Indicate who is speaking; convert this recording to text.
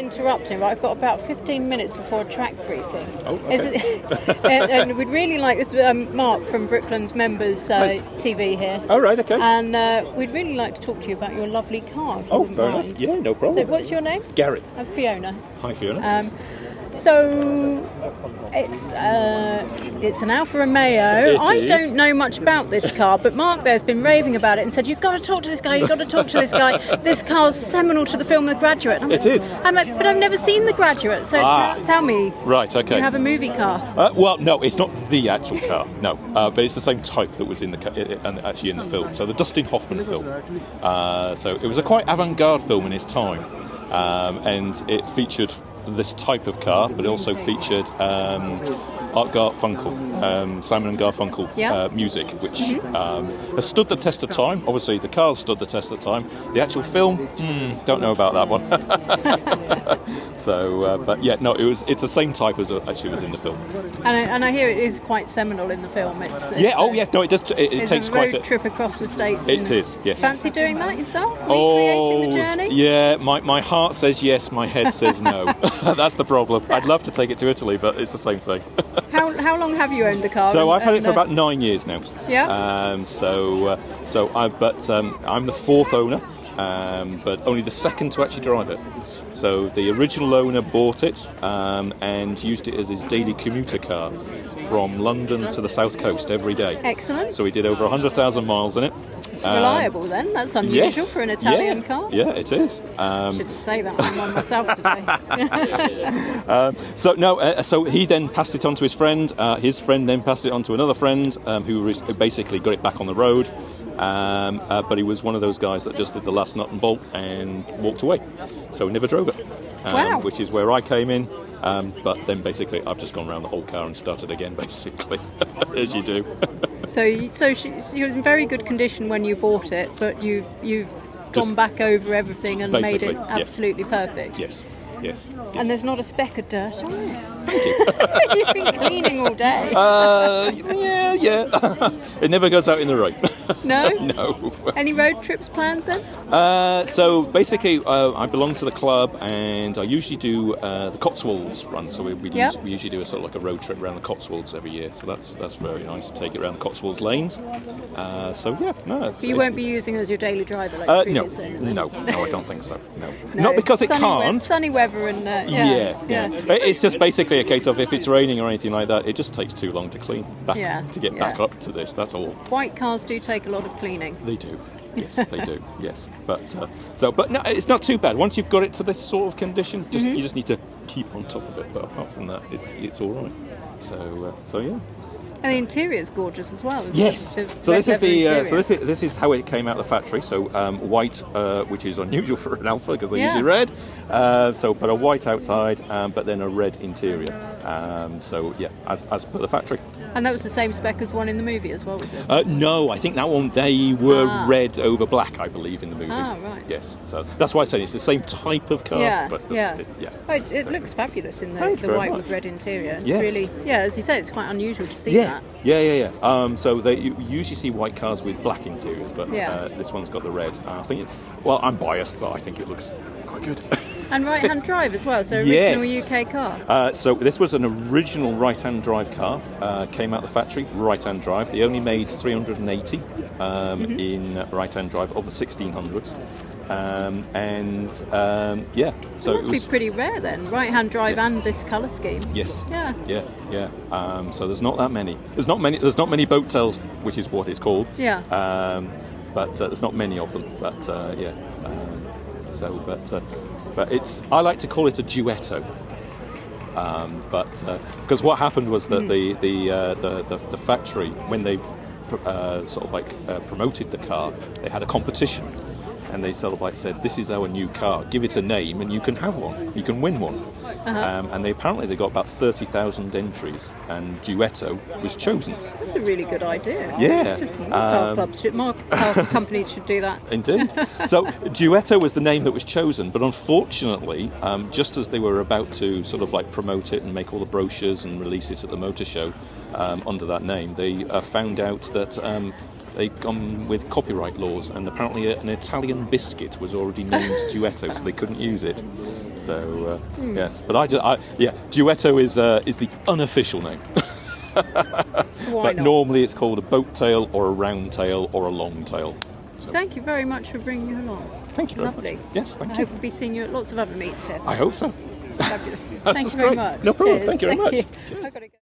Speaker 1: interrupting, but I've got about 15 minutes before a track briefing.
Speaker 2: Oh, okay.
Speaker 1: And we'd really like this. Mark from Brooklands members TV here.
Speaker 2: Oh, right, okay.
Speaker 1: And we'd really like to talk to you about your lovely car. If you wouldn't
Speaker 2: fair
Speaker 1: mind.
Speaker 2: enough. Yeah, no problem.
Speaker 1: So, what's your name?
Speaker 2: Gary.
Speaker 1: I'm Fiona.
Speaker 2: Hi, Fiona.
Speaker 1: So it's an Alfa Romeo. I don't know much about this car, but Mark there's been raving about it and said, you've got to talk to this guy, you've got to talk to this guy. This car's seminal to the film The Graduate.
Speaker 2: It is.
Speaker 1: I'm like, but I've never seen The Graduate, so tell me.
Speaker 2: Right, okay.
Speaker 1: You have a movie car.
Speaker 2: Well, no, it's not the actual car, no. But it's the same type that was in actually in the film. So the Dustin Hoffman film. So it was a quite avant-garde film in its time. And it featured this type of car, but it also featured Art Garfunkel, Simon and Garfunkel music, which has stood the test of time. Obviously, the cars stood the test of time. The actual film, don't know about that one. So, but yeah, no, it's the same type as actually was in the film.
Speaker 1: And I hear it is quite seminal in the film. It
Speaker 2: does. It takes quite a
Speaker 1: trip across the States.
Speaker 2: It is, yes.
Speaker 1: Fancy doing that yourself? Recreating the journey?
Speaker 2: Yeah, my heart says yes, my head says no. That's the problem. I'd love to take it to Italy, but it's the same thing.
Speaker 1: How long have you owned the car?
Speaker 2: So I've had it for about 9 years now.
Speaker 1: Yeah.
Speaker 2: I'm the fourth owner, but only the second to actually drive it. So the original owner bought it and used it as his daily commuter car from London to the south coast every day.
Speaker 1: Excellent.
Speaker 2: So he did over 100,000 miles in it.
Speaker 1: Reliable then, that's unusual for an Italian car.
Speaker 2: Yeah, it is.
Speaker 1: Shouldn't say that, I'm on myself today.
Speaker 2: So he then passed it on to his friend then passed it on to another friend who basically got it back on the road. But he was one of those guys that just did the last nut and bolt and walked away. So he never drove it.
Speaker 1: Wow.
Speaker 2: Which is where I came in. But then basically I've just gone around the whole car and started again, basically, as you do. So
Speaker 1: she was in very good condition when you bought it, but you've gone back over everything and made it absolutely perfect.
Speaker 2: Yes.
Speaker 1: And there's not a speck of dirt on it.
Speaker 2: Thank you.
Speaker 1: You've been cleaning all day.
Speaker 2: Yeah. It never goes out in the rain.
Speaker 1: No?
Speaker 2: No.
Speaker 1: Any road trips planned then?
Speaker 2: So basically, I belong to the club, and I usually do the Cotswolds run. So we usually do a sort of like a road trip around the Cotswolds every year. So that's very nice to take it around the Cotswolds lanes.
Speaker 1: But you won't be using it as your daily driver like the previous owner, then?
Speaker 2: No, I don't think so. No. Not because it can't.
Speaker 1: Sunny weather and
Speaker 2: yeah. It's just basically a case of if it's raining or anything like that, it just takes too long to clean back to get back up to this. That's all.
Speaker 1: White cars do take a lot of cleaning.
Speaker 2: They do. Yes, they do. Yes, but no, it's not too bad. Once you've got it to this sort of condition, you just need to keep on top of it. But apart from that, it's all right. So yeah.
Speaker 1: And the interior is gorgeous as well.
Speaker 2: Yes. So this is how it came out of the factory. So white, which is unusual for an Alfa because they're usually red. But a white outside, but then a red interior. As per the factory.
Speaker 1: And that was the same spec as one in the movie as well, was it?
Speaker 2: No, I think that one they were red over black, I believe, in the movie.
Speaker 1: Ah, right.
Speaker 2: Yes. So that's why I said it's the same type of car.
Speaker 1: It looks fabulous in the white with red interior. It's really, as you say, it's quite unusual to see that.
Speaker 2: Yeah. So you usually see white cars with black interiors, but this one's got the red. I think, I'm biased, but I think it looks quite good.
Speaker 1: And right-hand drive as well, so original UK car.
Speaker 2: So this was an original right-hand drive car. Came out of the factory, right-hand drive. They only made 380 in right-hand drive of the 1600s. So
Speaker 1: it must be pretty rare then, right-hand drive and this colour scheme.
Speaker 2: Yes.
Speaker 1: Yeah.
Speaker 2: So there's not that many. There's not many boat tails, which is what it's called.
Speaker 1: Yeah.
Speaker 2: But there's not many of them. But but it's, I like to call it a Duetto. Because what happened was that the factory, when they promoted the car, they had a competition. And they sort of like said, this is our new car, give it a name and you can have one, you can win one. And they got about 30,000 entries, and Duetto was chosen.
Speaker 1: That's a really good idea.
Speaker 2: Yeah.
Speaker 1: More car companies should do that.
Speaker 2: Indeed. So Duetto was the name that was chosen, but unfortunately, just as they were about to sort of like promote it and make all the brochures and release it at the motor show under that name, they found out that they'd gone with copyright laws, and apparently an Italian biscuit was already named Duetto, so they couldn't use it. So yes, but Duetto is the unofficial name. But normally it's called a boat tail or a round tail or a long tail. So.
Speaker 1: Thank you very much for bringing you along.
Speaker 2: Thank you very
Speaker 1: Lovely.
Speaker 2: much. Yes, thank you.
Speaker 1: I hope we'll be seeing you at lots of other meets here.
Speaker 2: I hope so.
Speaker 1: Fabulous. Thank you very much.
Speaker 2: No problem.
Speaker 1: Cheers.
Speaker 2: Thank you very much.
Speaker 1: I've got to go.